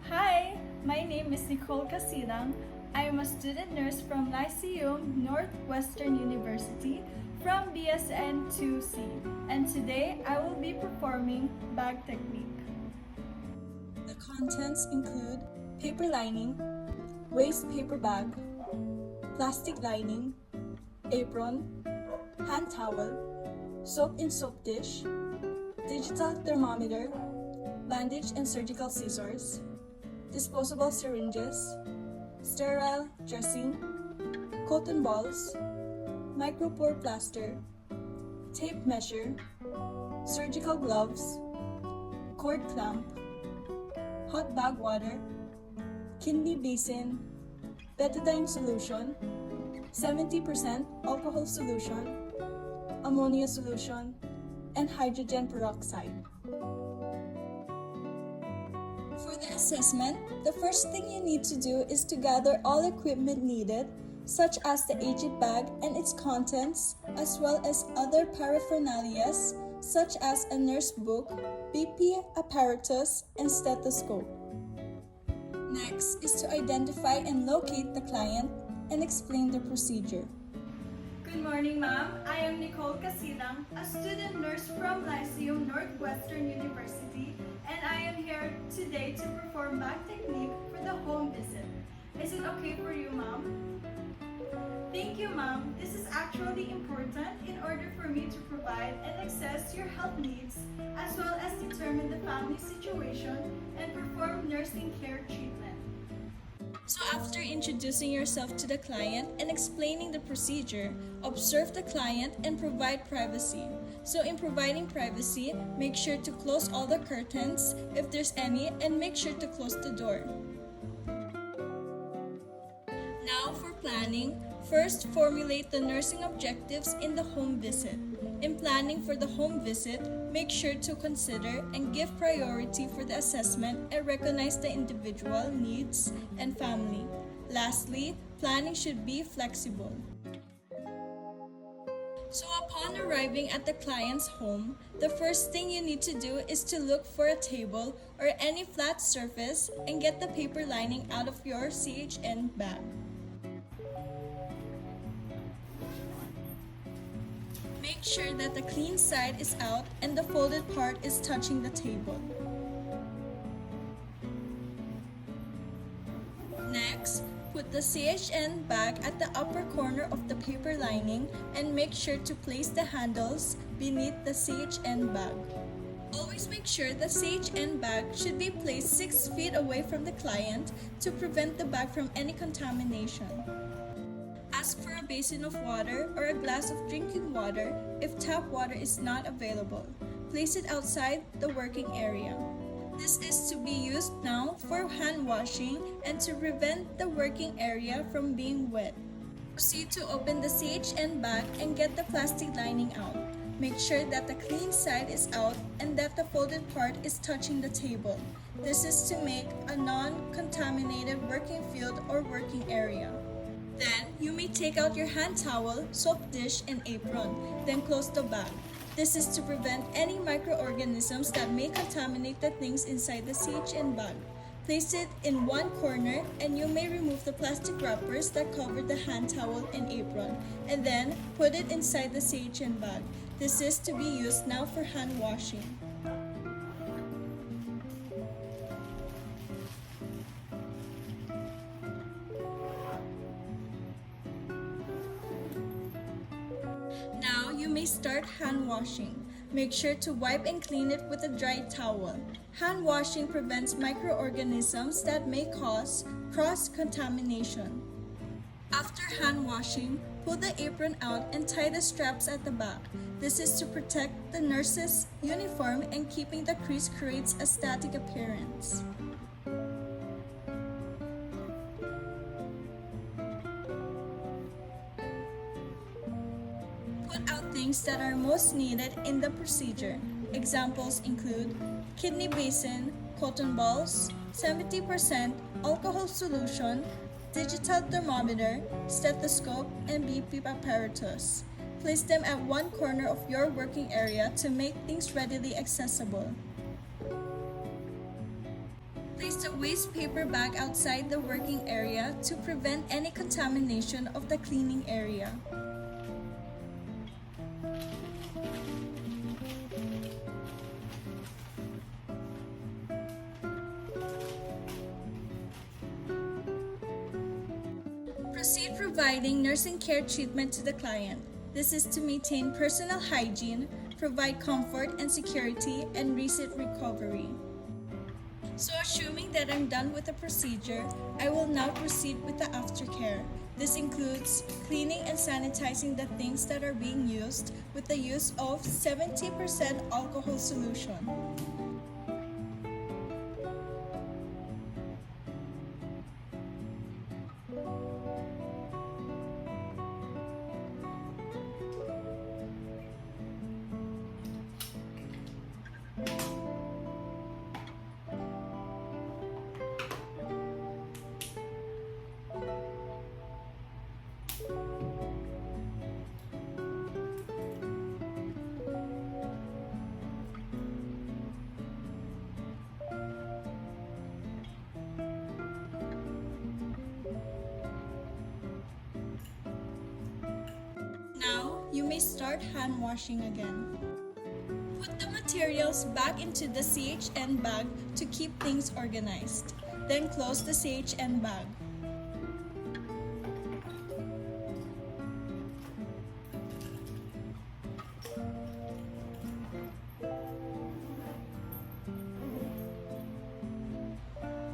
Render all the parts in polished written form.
Hi, my name is Nichole Casilang. I am a student nurse from Lyceum Northwestern University from BSN 2C, and today I will be performing bag technique. The contents include paper lining, waste paper bag, plastic lining, apron, hand towel, soap in soap dish, digital thermometer, bandage and surgical scissors, disposable syringes, sterile dressing, cotton balls, micropore plaster, tape measure, surgical gloves, cord clamp, hot bag water, kidney basin, betadine solution, 70% alcohol solution, ammonia solution, and hydrogen peroxide. For the assessment, the first thing you need to do is to gather all equipment needed, such as the aged bag and its contents, as well as other paraphernalia such as a nurse book, BP apparatus, and stethoscope. Next is to identify and locate the client and explain the procedure. Good morning, ma'am. I am Nichole Casilang, a student nurse from Lyceum Northwestern University, and I am here today to perform bag technique for the home visit. Is it okay for you, ma'am? Thank you, ma'am. This is actually important in order for me to provide and assess your health needs, as well as determine the family situation and perform nursing care treatment. So after introducing yourself to the client and explaining the procedure, observe the client and provide privacy. So in providing privacy, make sure to close all the curtains if there's any, and make sure to close the door. Now for planning, first formulate the nursing objectives in the home visit. In planning for the home visit, make sure to consider and give priority for the assessment and recognize the individual needs and family. Lastly, planning should be flexible. So upon arriving at the client's home, the first thing you need to do is to look for a table or any flat surface and get the paper lining out of your CHN bag. Make sure that the clean side is out and the folded part is touching the table. Next, put the CHN bag at the upper corner of the paper lining and make sure to place the handles beneath the CHN bag. Always make sure the CHN bag should be placed 6 feet away from the client to prevent the bag from any contamination. Ask for a basin of water or a glass of drinking water if tap water is not available. Place it outside the working area. This is to be used now for hand washing and to prevent the working area from being wet. Proceed to open the CHN bag and get the plastic lining out. Make sure that the clean side is out and that the folded part is touching the table. This is to make a non-contaminated working field or working area. Then, you may take out your hand towel, soap dish, and apron, then close the bag. This is to prevent any microorganisms that may contaminate the things inside the CHN bag. Place it in one corner and you may remove the plastic wrappers that cover the hand towel and apron, and then put it inside the CHN bag. This is to be used now for hand washing. Now you may start hand washing. Make sure to wipe and clean it with a dry towel. Hand washing prevents microorganisms that may cause cross-contamination. After hand washing, pull the apron out and tie the straps at the back. This is to protect the nurse's uniform and keeping the crease creates a static appearance. Put out things that are most needed in the procedure. Examples include kidney basin, cotton balls, 70% alcohol solution, digital thermometer, stethoscope, and BP apparatus. Place them at one corner of your working area to make things readily accessible. the waste paper bag outside the working area to prevent any contamination of the cleaning area. Proceed providing nursing care treatment to the client. This is to maintain personal hygiene, provide comfort and security, and receipt recovery. So assuming that I'm done with the procedure, I will now proceed with the aftercare. This includes cleaning and sanitizing the things that are being used with the use of 70% alcohol solution. Now, you may start hand washing again. Put the materials back into the CHN bag to keep things organized. Then close the CHN bag.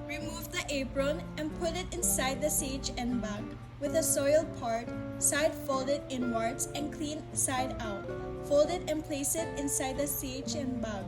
Remove the apron and put it inside the CHN bag with the soiled part, side folded inwards and clean side out. Fold it and place it inside the CHN bag.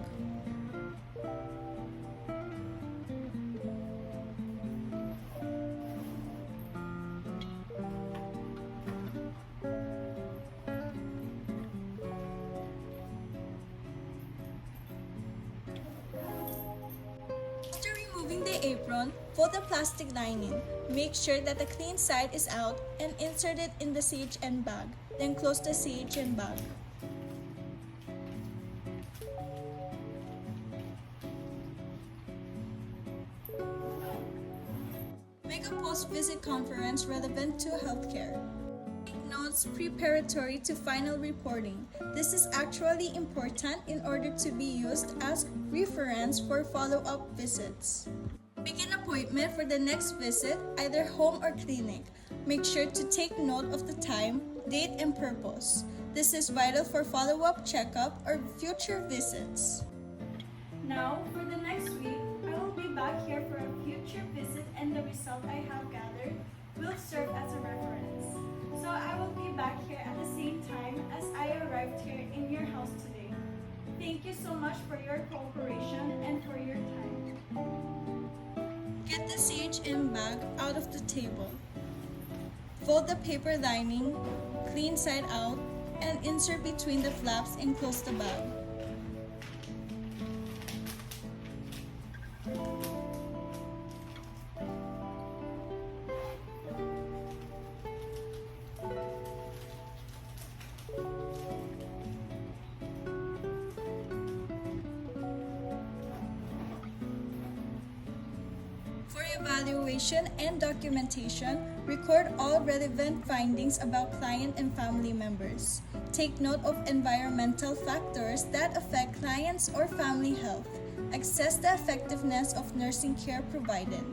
After removing the apron, fold the plastic lining. Make sure that the clean side is out and insert it in the CHN bag. Then close the CHN bag. Make a post-visit conference relevant to healthcare. Take notes preparatory to final reporting. This is actually important in order to be used as reference for follow-up visits. Make an appointment for the next visit, either home or clinic. Make sure to take note of the time, date, and purpose. This is vital for follow-up checkup or future visits. Now, for the next week, I will be back here for a future visit and the result I have gathered will serve as a reference. So I will be back here at the same time as I arrived here in your house today. Thank you so much for your cooperation and for your time. Get the CHN bag out of the table. Fold the paper lining, clean side out, and insert between the flaps and close the bag. For evaluation and documentation, record all relevant findings about client and family members. Take note of environmental factors that affect clients or family health. Assess the effectiveness of nursing care provided.